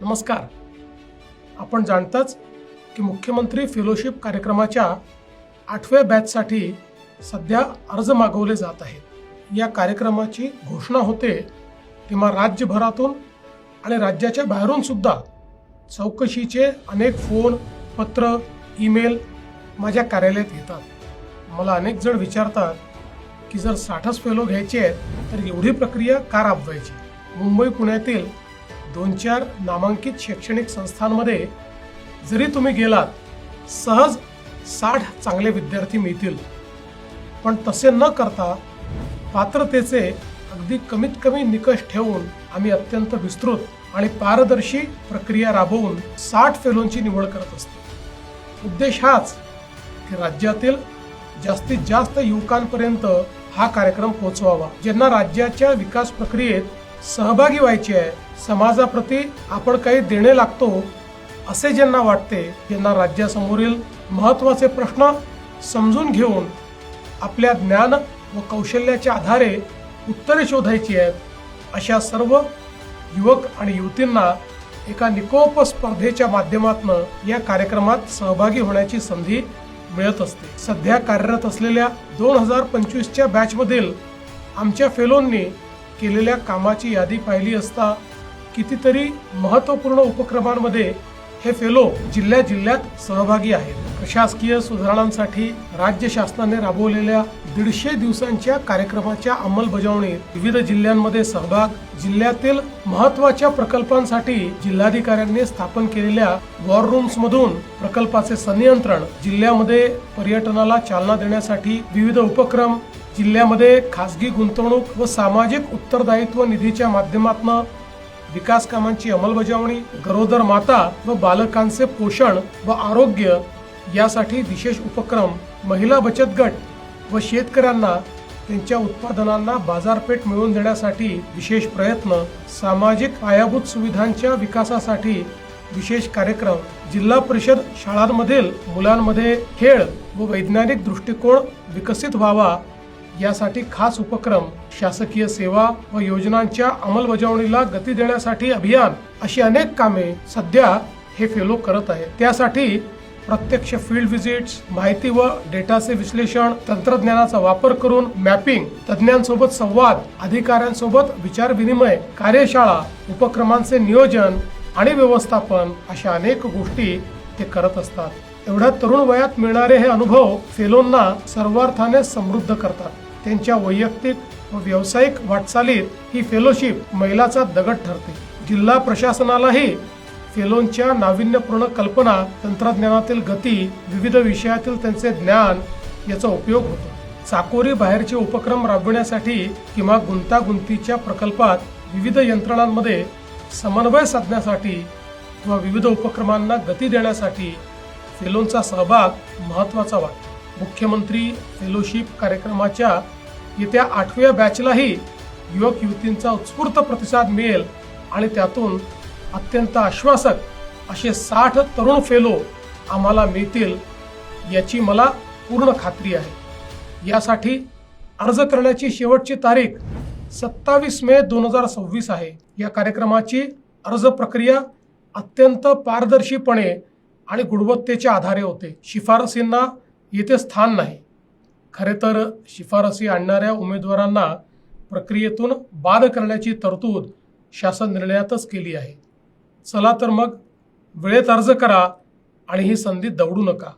नमस्कार. आपण जाणताच की मुख्यमंत्री फेलोशिप कार्यक्रमाच्या 8व्या बॅचसाठी सध्या अर्ज मागवले जात आहेत. या कार्यक्रमाची घोषणा होते तेव्हा राज्यभरातून आणि राज्याच्या बाहेरून सुद्धा चौकशीचे अनेक फोन, पत्र, ईमेल माझ्या कार्यालयात येतात. मला अनेक जण विचारतात की जर 60च फेलो घ्यायचे आहेत तर एवढी प्रक्रिया का राबवायची. मुंबई पुण्यातील 2-4 नामांकित शैक्षणिक संस्थांमध्ये जरी तुम्ही गेलात सहज 60 चांगले विद्यार्थी मिळतील. पण तसे न करता पात्रतेचे अगदी कमीत कमी निकष ठेवून आम्ही अत्यंत विस्तृत आणि पारदर्शी प्रक्रिया राबवून 60 फेलोंची निवड करत असतो. उद्देश हाच की राज्यातील जास्तीत जास्त युवकांपर्यंत हा कार्यक्रम पोहोचवावा, ज्यांना राज्याच्या विकास प्रक्रियेत सहभागी व्हायचे आहे, समाजाप्रती आपण काही देणे लागतो असे ज्यांना वाटते, ज्यांना राज्यासमोरील महत्त्वाचे प्रश्न समजून घेऊन आपल्या ज्ञान व कौशल्याच्या आधारे उत्तरे शोधायची आहेत, अशा सर्व युवक आणि युवतींना एका निकोप स्पर्धेच्या माध्यमातून या कार्यक्रमात सहभागी होण्याची संधी मिळत असते. सध्या कार्यरत असलेल्या 2025च्या बॅचमधील आमच्या फेलोंनी केलेल्या कामाची यादी पाहिली असता कितीतरी महत्त्वपूर्ण उपक्रमांमध्ये हे फेलो जिल्ह्यात सहभागी आहेत. प्रशासकीय सुधारणांसाठी राज्य शासनाने राबवलेल्या 150 दिवसांच्या कार्यक्रमाच्या अंमलबजावणीत विविध जिल्ह्यांमध्ये सहभाग, जिल्ह्यातील महत्त्वाच्या प्रकल्पांसाठी जिल्हाधिकाऱ्यांनी स्थापन केलेल्या वॉर रूम्स मधून प्रकल्पाचे संनियंत्रण, जिल्ह्यामध्ये पर्यटनाला चालना देण्यासाठी विविध उपक्रम, जिल्ह्यामध्ये खासगी गुंतवणूक व सामाजिक उत्तरदायित्व निधीच्या माध्यमातून विकास कामांची अंमलबजावणी, गरोदर माता व बालकांचे पोषण व आरोग्य यासाठी विशेष उपक्रम, महिला बचत गट व शेतकऱ्यांना त्यांच्या उत्पादनांना बाजारपेठ मिळवून देण्यासाठी विशेष प्रयत्न, सामाजिक पायाभूत सुविधांच्या विकासासाठी विशेष कार्यक्रम, जिल्हा परिषद शाळांमधील मुलांमध्ये खेळ व वैज्ञानिक दृष्टिकोन विकसित व्हावा यासाठी खास उपक्रम, शासकीय सेवा व योजनांच्या अंमलबजावणीला गती देण्यासाठी अभियान, अशी अनेक कामे सध्या हे फेलो करत आहेत. त्यासाठी प्रत्यक्ष फील्ड व्हिजिट्स, माहिती व डेटाचे विश्लेषण, तंत्रज्ञानाचा वापर करून मॅपिंग, तज्ज्ञांसोबत संवाद, अधिकाऱ्यांसोबत विचार विनिमय, कार्यशाळा, उपक्रमांचे नियोजन आणि व्यवस्थापन अशा अनेक गोष्टी ते करत असतात. एवढ्या तरुण वयात मिळणारे हे अनुभव फेलोंना सर्वार्थाने समृद्ध करतात. त्यांच्या वैयक्तिक व व्यावसायिक वाटचालीत ही फेलोशिप मैलाचा दगड ठरते. जिल्हा प्रशासनालाही फेलोंच्या नाविन्यपूर्ण कल्पना, तंत्रज्ञानातील गती, विविध विषयातील त्यांचे ज्ञान याचा उपयोग होतो. चाकोरी बाहेरचे उपक्रम राबविण्यासाठी किंवा गुंतागुंतीच्या प्रकल्पात विविध यंत्रणांमध्ये समन्वय साधण्यासाठी व विविध उपक्रमांना गती देण्यासाठी फेलोंचा सहभाग महत्त्वाचा वाटतो. मुख्यमंत्री फेलोशिप कार्यक्रमाच्या येत्या 8व्या बॅचलाही युवक युवतींचा उत्स्फूर्त प्रतिसाद मिळेल आणि त्यातून अत्यंत आश्वासक असे 60 तरुण फेलो आम्हाला मिळतील याची मला पूर्ण खात्री आहे. यासाठी अर्ज करण्याची शेवटची तारीख 27 मे 2026 आहे. या कार्यक्रमाची अर्ज प्रक्रिया अत्यंत पारदर्शीपणे आणि गुणवत्तेच्या आधारे होते. शिफारसींना येथे स्थान नाही. खरे तर शिफारसी आणणाऱ्या उमेदवारांना प्रक्रियेतून बाद करण्याची तरतूद शासन निर्णयातच केली आहे. चला तर मग वेळेत अर्ज करा आणि ही संधी दवडू नका.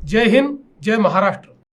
जय हिंद, जय महाराष्ट्र.